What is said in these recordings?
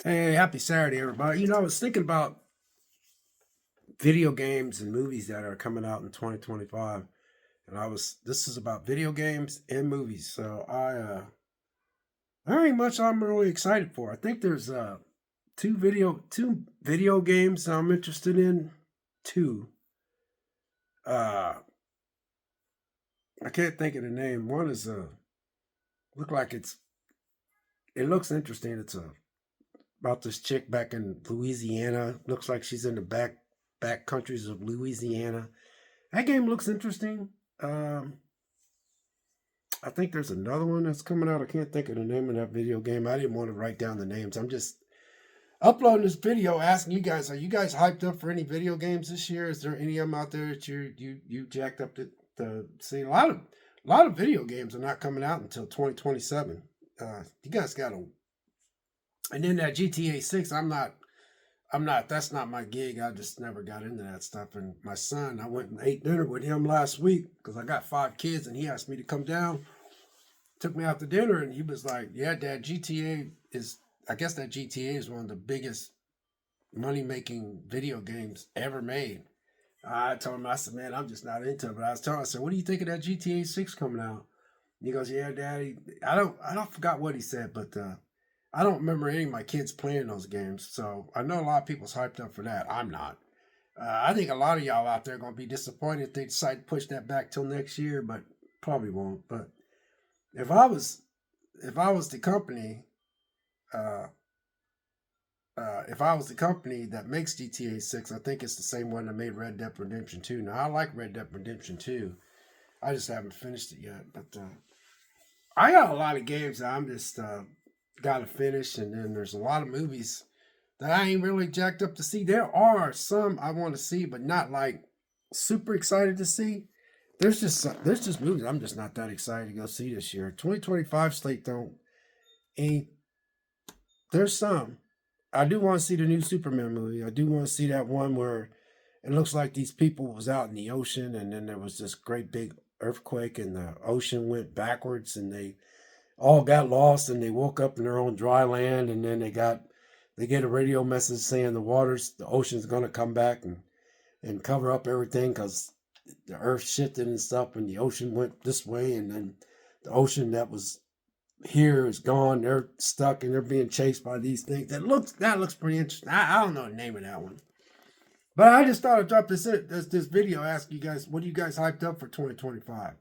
Hey, happy Saturday, everybody. I was thinking about video games and movies that are coming out in 2025. This is about video games and movies. So there ain't much I'm really excited for. I think there's two video games I'm interested in. Two. Uh, I can't think of the name. One is look like it looks interesting. It's about this chick back in Louisiana. Looks like she's in the back countries of Louisiana. That game looks interesting. Um, I think there's another one that's coming out. I can't think of the name of that video game. I didn't want to write down the names. I'm just uploading this video asking you guys, are you guys hyped up for any video games this year? Is there any of them out there that you jacked up to see? A lot of video games are not coming out until 2027. You guys got to. And then that GTA 6, I'm not, that's not my gig. I just never got into that stuff. And my son, I went and ate dinner with him last week because I got 5 kids and he asked me to come down. Took me out to dinner and he was like, yeah, Dad, I guess that GTA is one of the biggest money making video games ever made. I told him, I said, man, I'm just not into it. But I said, what do you think of that GTA 6 coming out? And he goes, yeah, Daddy. I don't forgot what he said, but I don't remember any of my kids playing those games, so I know a lot of people's hyped up for that. I'm not. I think a lot of y'all out there are going to be disappointed if they decide to push that back till next year, but probably won't. But if I was, if I was the company, uh, if I was the company that makes GTA 6, I think it's the same one that made Red Dead Redemption 2. Now I like Red Dead Redemption 2. I just haven't finished it yet, but I got a lot of games that I'm just got to finish, and then there's a lot of movies that I ain't really jacked up to see. There are some I want to see, but not like super excited to see. There's just movies I'm just not that excited to go see this year. 2025 slate don't ain't there's some. I do want to see the new Superman movie. I do want to see that one where it looks like these people was out in the ocean and then there was this great big earthquake and the ocean went backwards and they all got lost and they woke up in their own dry land and then they get a radio message saying the ocean's going to come back and cover up everything because the earth shifted and stuff and the ocean went this way and then the ocean that was here is gone. They're stuck and they're being chased by these things. That looks pretty interesting. I don't know the name of that one. But I just thought I'd drop this video asking you guys, what are you guys hyped up for 2025?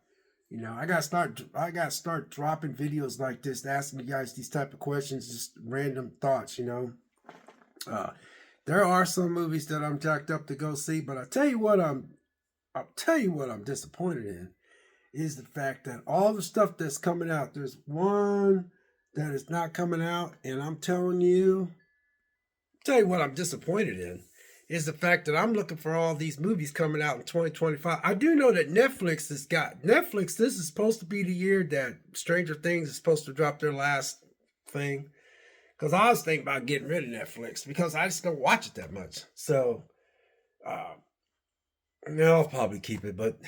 I gotta start dropping videos like this, asking you guys these type of questions, just random thoughts. Uh, there are some movies that I'm jacked up to go see, but I'll tell you what I'm disappointed in is the fact that all the stuff that's coming out, there's one that is not coming out, and I'm telling you, tell you what I'm disappointed in is the fact that I'm looking for all these movies coming out in 2025. I do know that Netflix. This is supposed to be the year that Stranger Things is supposed to drop their last thing. Because I was thinking about getting rid of Netflix because I just don't watch it that much. So, uh, no, I'll probably keep it. But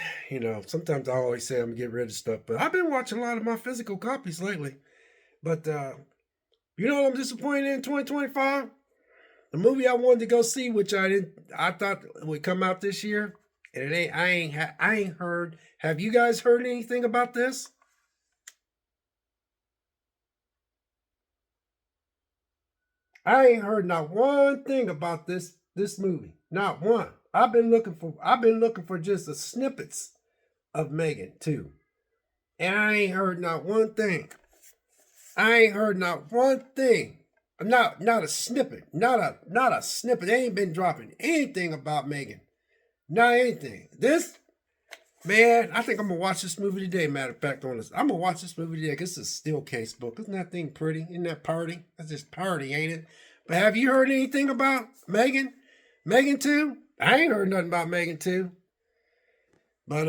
sometimes I always say I'm gonna get rid of stuff. But I've been watching a lot of my physical copies lately. But you know what I'm disappointed in 2025? The movie I wanted to go see, which I thought would come out this year, and it ain't. I ain't heard. Have you guys heard anything about this? I ain't heard not one thing about this movie. Not one. I've been looking for just the snippets of Megan too, and I ain't heard not one thing. I ain't heard not one thing. Not a snippet. Not a snippet. They ain't been dropping anything about Megan. Not anything. This man, I think I'm gonna watch this movie today. Matter of fact, on this, I'm gonna watch this movie today because it's a still case book. Isn't that thing pretty? Isn't that party? That's just party, ain't it? But have you heard anything about Megan? Megan 2? I ain't heard nothing about Megan 2. But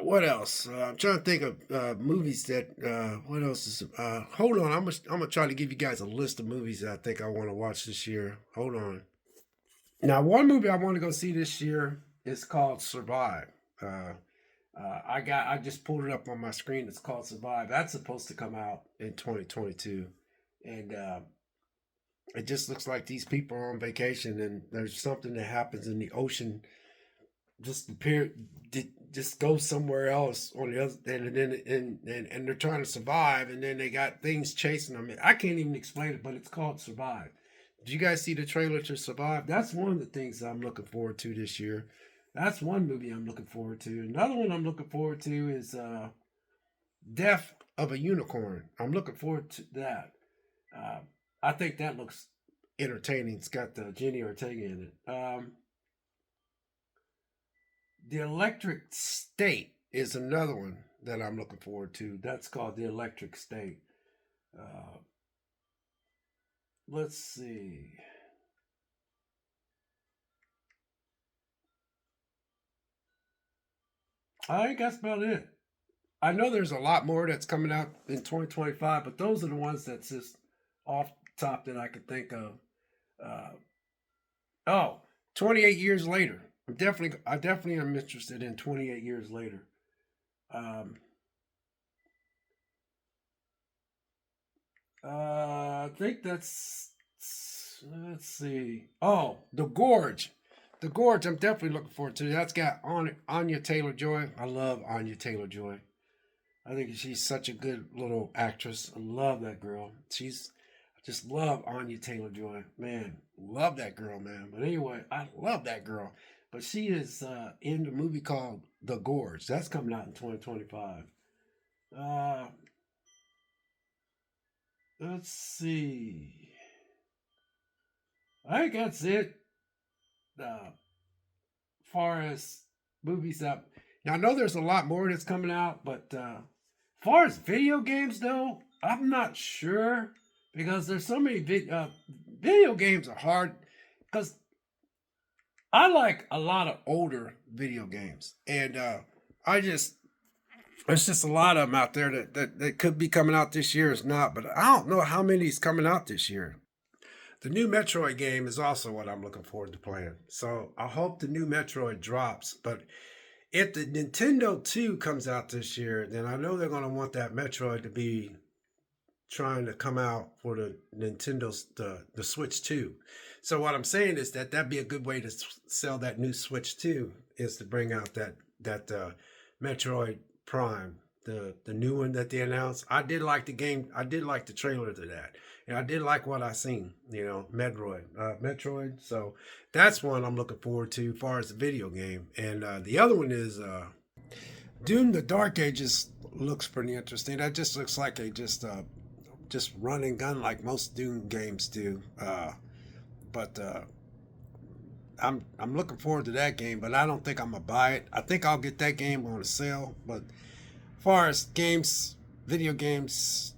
what else? I'm trying to think of movies that. What else is? Hold on, I'm gonna try to give you guys a list of movies that I think I want to watch this year. Hold on. Now, one movie I want to go see this year is called Survive. Uh, I just pulled it up on my screen. It's called Survive. That's supposed to come out in 2022, and It just looks like these people are on vacation and there's something that happens in the ocean, just appear, just go somewhere else on the other, and then and they're trying to survive, and then they got things chasing them. I can't even explain it, but it's called Survive. Did you guys see the trailer to Survive? That's one of the things I'm looking forward to this year. That's one movie I'm looking forward to. Another one I'm looking forward to is Death of a Unicorn. I'm looking forward to that. Uh, I think that looks entertaining. It's got Jenny Ortega in it. The Electric State is another one that I'm looking forward to. That's called The Electric State. Uh, let's see. I think that's about it. I know there's a lot more that's coming out in 2025, but those are the ones that's just off the top that I could think of. Uh, oh, 28 years later. I definitely am interested in 28 years later. Um, I think that's, let's see. Oh, The Gorge. The Gorge, I'm definitely looking forward to. That's got Anya Taylor Joy. I love Anya Taylor Joy. I think she's such a good little actress. I love that girl. I just love Anya Taylor Joy. Man, love that girl, man. But anyway, I love that girl. But she is in the movie called The Gorge. That's coming out in 2025. Uh, let's see. I think that's it. Far as movies up. Now I know there's a lot more that's coming out, but far as video games though, I'm not sure because there's so many video games are hard because I like a lot of older video games, and I just there's just a lot of them out there that could be coming out this year. Is not, but I don't know how many is coming out this year. The new Metroid game is also what I'm looking forward to playing. So I hope the new Metroid drops. But if the Nintendo 2 comes out this year, then I know they're going to want that Metroid to be trying to come out for the the Switch 2. So what I'm saying is that that'd be a good way to sell that new Switch 2 is to bring out that Metroid Prime, the new one that they announced. I did like the game. I did like the trailer to that, and I did like what I seen. Metroid. So that's one I'm looking forward to, as far as the video game. And the other one is Doom: The Dark Ages. Looks pretty interesting. That just looks like a just run and gun like most Doom games do. But I'm looking forward to that game, but I don't think I'm gonna buy it. I think I'll get that game on a sale. But as far as games, video games,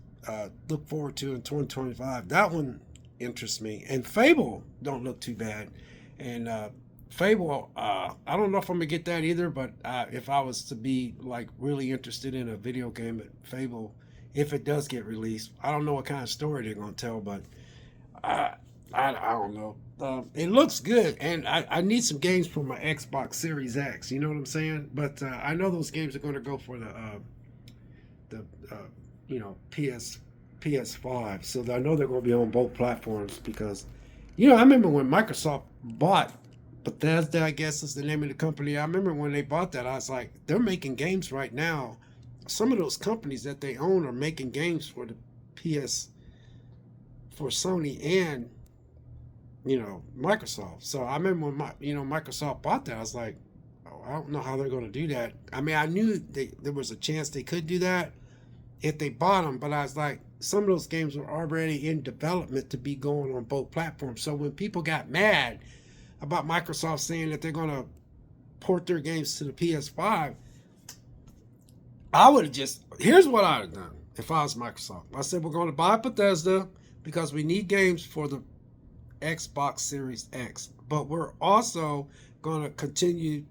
look forward to in 2025. That one interests me. And Fable don't look too bad. And Fable, I don't know if I'm gonna get that either. But if I was to be like really interested in a video game, Fable, if it does get released, I don't know what kind of story they're gonna tell, but I I don't know. It looks good, and I need some games for my Xbox Series X. You know what I'm saying? But I know those games are going to go for the PS5. So I know they're going to be on both platforms because I remember when Microsoft bought Bethesda, I guess is the name of the company. I remember when they bought that, I was like, they're making games right now. Some of those companies that they own are making games for the PS for Sony and Microsoft. So I remember when Microsoft bought that, I was like, oh, I don't know how they're going to do that. I mean, I knew there was a chance they could do that if they bought them, but I was like, some of those games were already in development to be going on both platforms. So when people got mad about Microsoft saying that they're going to port their games to the PS5, I would have here's what I would have done if I was Microsoft. I said, we're going to buy Bethesda because we need games for the Xbox Series X, but we're also going to continue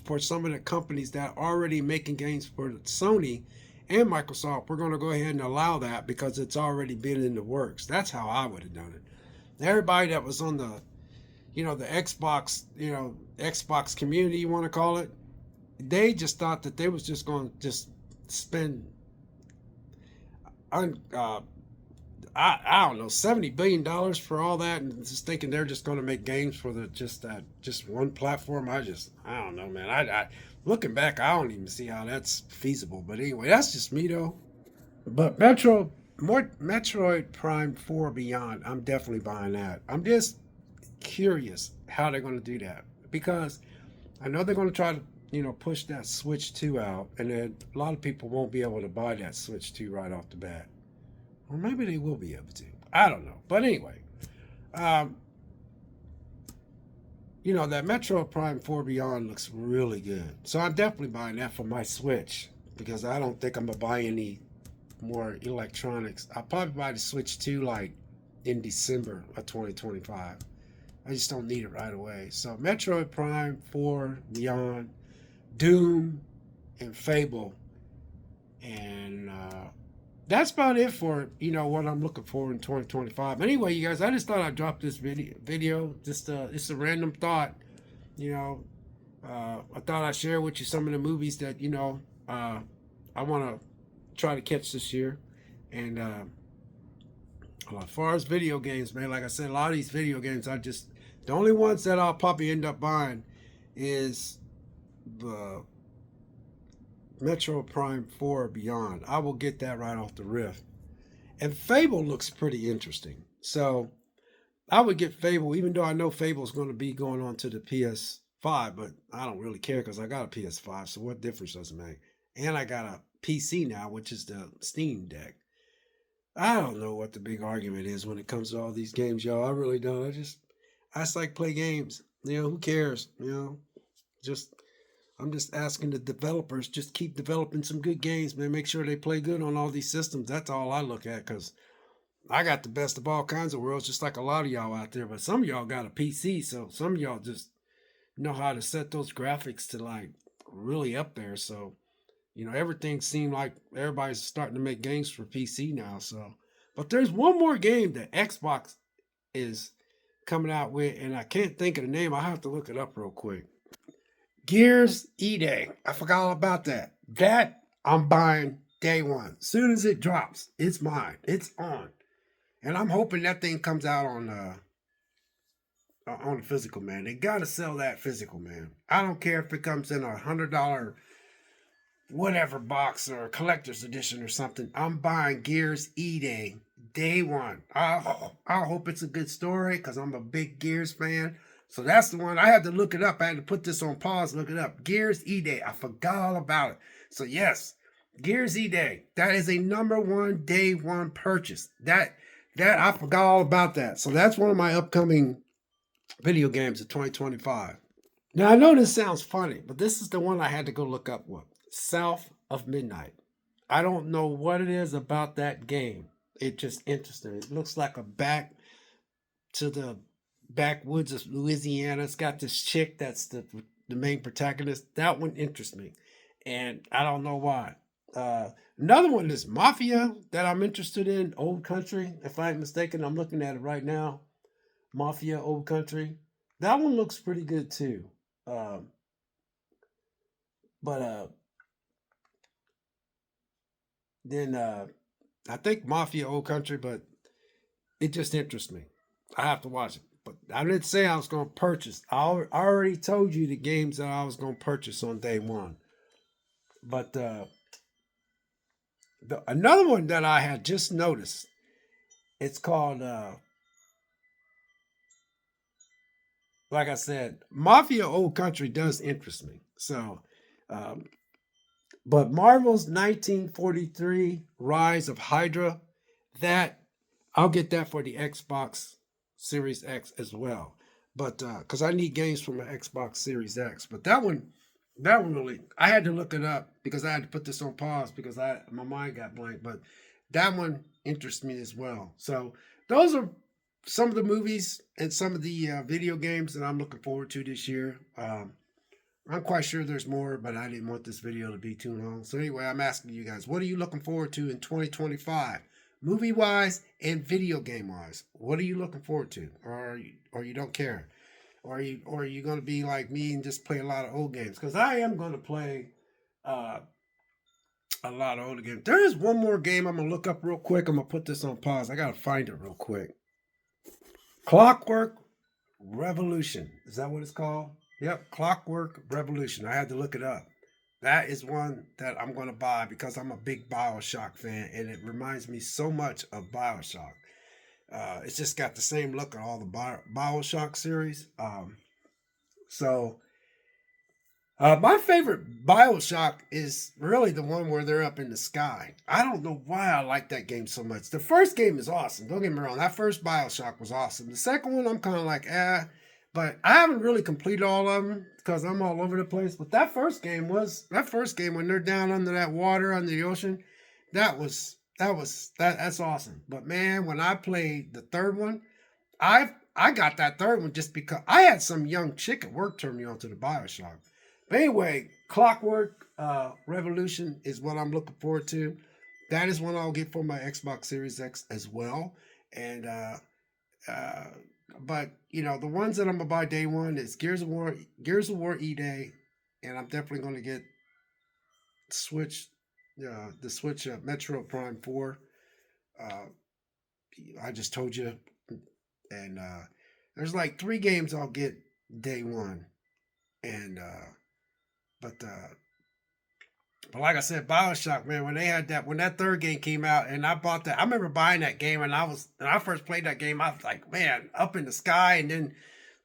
for some of the companies that are already making games for Sony and Microsoft. We're going to go ahead and allow that because it's already been in the works. That's how I would have done it. Everybody that was on the Xbox, Xbox community, you want to call it, they just thought that they was just going to just spend I don't know, $70 billion for all that, and just thinking they're just going to make games for the just one platform. I don't know, man. I looking back, I don't even see how that's feasible. But anyway, that's just me though. But Metroid Prime 4 Beyond, I'm definitely buying that. I'm just curious how they're going to do that because I know they're going to try to push that Switch 2 out, and then a lot of people won't be able to buy that Switch 2 right off the bat. Or maybe they will be able to. I don't know. But anyway, um, that Metro Prime 4 Beyond looks really good. So I'm definitely buying that for my Switch because I don't think I'm going to buy any more electronics. I'll probably buy the Switch 2 like in December of 2025. I just don't need it right away. So Metroid Prime 4 Beyond, Doom, and Fable. And that's about it for what I'm looking for in 2025. Anyway, you guys, I just thought I'd drop this video. Just it's a random thought. You know, I thought I'd share with you some of the movies that I want to try to catch this year. And as far as video games, man, like I said, a lot of these video games, the only ones that I'll probably end up buying is the Metro Prime 4 Beyond. I will get that right off the riff. And Fable looks pretty interesting. So I would get Fable, even though I know Fable's going to be going on to the PS5, but I don't really care because I got a PS5, so what difference does it make? And I got a PC now, which is the Steam Deck. I don't know what the big argument is when it comes to all these games, y'all. I really don't. I just like play games. Who cares? Just I'm just asking the developers just keep developing some good games, man. Make sure they play good on all these systems. That's all I look at because I got the best of all kinds of worlds, just like a lot of y'all out there. But some of y'all got a PC, so some of y'all just know how to set those graphics to like really up there. So everything seemed like everybody's starting to make games for PC now. So, but there's one more game that Xbox is coming out with, and I can't think of the name. I have to look it up real quick. Gears E-Day. I forgot all about that. That I'm buying day one. As soon as it drops, it's mine. It's on. And I'm hoping that thing comes out on the physical, man. They gotta sell that physical, man. I don't care if it comes in $100 whatever box or collector's edition or something. I'm buying Gears day one. I hope it's a good story because I'm a big Gears fan. So that's the one. I had to look it up. I had to put this on pause, look it up. Gears E-Day. I forgot all about it. So yes, Gears E-Day. That is a number one day one purchase. That I forgot all about that. So that's one of my upcoming video games of 2025. Now I know this sounds funny, but this is the one I had to go look up with. South of Midnight. I don't know what it is about that game. It just interesting. It looks like a back to the backwoods of Louisiana. It's got this chick that's the main protagonist. That one interests me, and I don't know why. Another one is Mafia that I'm interested in. Old Country, if I'm mistaken. I'm looking at it right now. Mafia Old Country. That one looks pretty good too. But then I think Mafia Old Country, but it just interests me. I have to watch it. But I didn't say I was going to purchase. I already told you the games that I was going to purchase on day one. But another one that I had just noticed, it's called, like I said, Mafia Old Country does interest me. So, but Marvel's 1943 Rise of Hydra, that I'll get that for the Xbox Series X as well. But because I need games from my Xbox Series X. But that one really, I had to look it up because I had to put this on pause because my mind got blank. But that one interests me as well. So those are some of the movies and some of the video games that I'm looking forward to this year. I'm quite sure there's more, but I didn't want this video to be too long. So anyway, I'm asking you guys, what are you looking forward to in 2025? Movie-wise and video game-wise. What are you looking forward to? Or you don't care? Or are you going to be like me and just play a lot of old games? Because I am going to play a lot of older games. There is one more game I'm gonna look up real quick. I'm gonna put this on pause. I gotta find it real quick. Clockwork Revolution. Is that what it's called? Yep, Clockwork Revolution. I had to look it up. That is one that I'm going to buy because I'm a big Bioshock fan, and it reminds me so much of Bioshock. It's just got the same look on all the Bioshock series. So my favorite Bioshock is really the one where they're up in the sky. I don't know why I like that game so much. The first game is awesome. Don't get me wrong. That first Bioshock was awesome. The second one, I'm kind of like, but I haven't really completed all of them because I'm all over the place. But that first game when they're down under that water under the ocean. That's awesome. But man, when I played the third one, I got that third one just because I had some young chick at work turn me on to the Bioshock. But anyway, Clockwork Revolution is what I'm looking forward to. That is one I'll get for my Xbox Series X as well. And but you know, the ones that I'm gonna buy day one is Gears of War E-Day, and I'm definitely gonna get Switch, the Switch Metro Prime 4. Uh, I just told you, and there's like 3 games I'll get day one, and but but like I said, Bioshock, man, when that third game came out, and I bought that, I remember buying that game, and when I first played that game, I was like, man, up in the sky, and then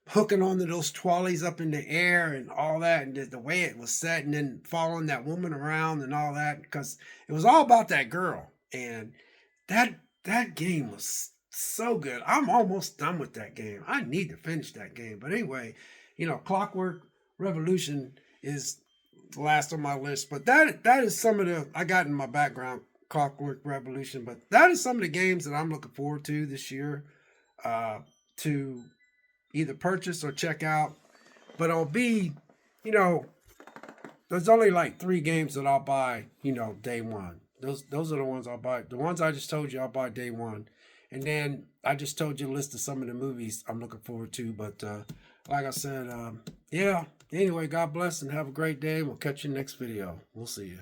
hooking onto those trolleys up in the air and all that, and the way it was set, and then following that woman around and all that, because it was all about that girl, and that game was so good. I'm almost done with that game. I need to finish that game, but anyway, you know, Clockwork Revolution is the last on my list, but that is some of the I got in my background, Clockwork Revolution. But that is some of the games that I'm looking forward to this year, to either purchase or check out. But I'll be, you know, there's only like 3 games that I'll buy, you know, day one. Those are the ones I'll buy. The ones I just told you I'll buy day one, and then I just told you a list of some of the movies I'm looking forward to. But like I said, yeah. Anyway, God bless and have a great day. We'll catch you next video. We'll see you.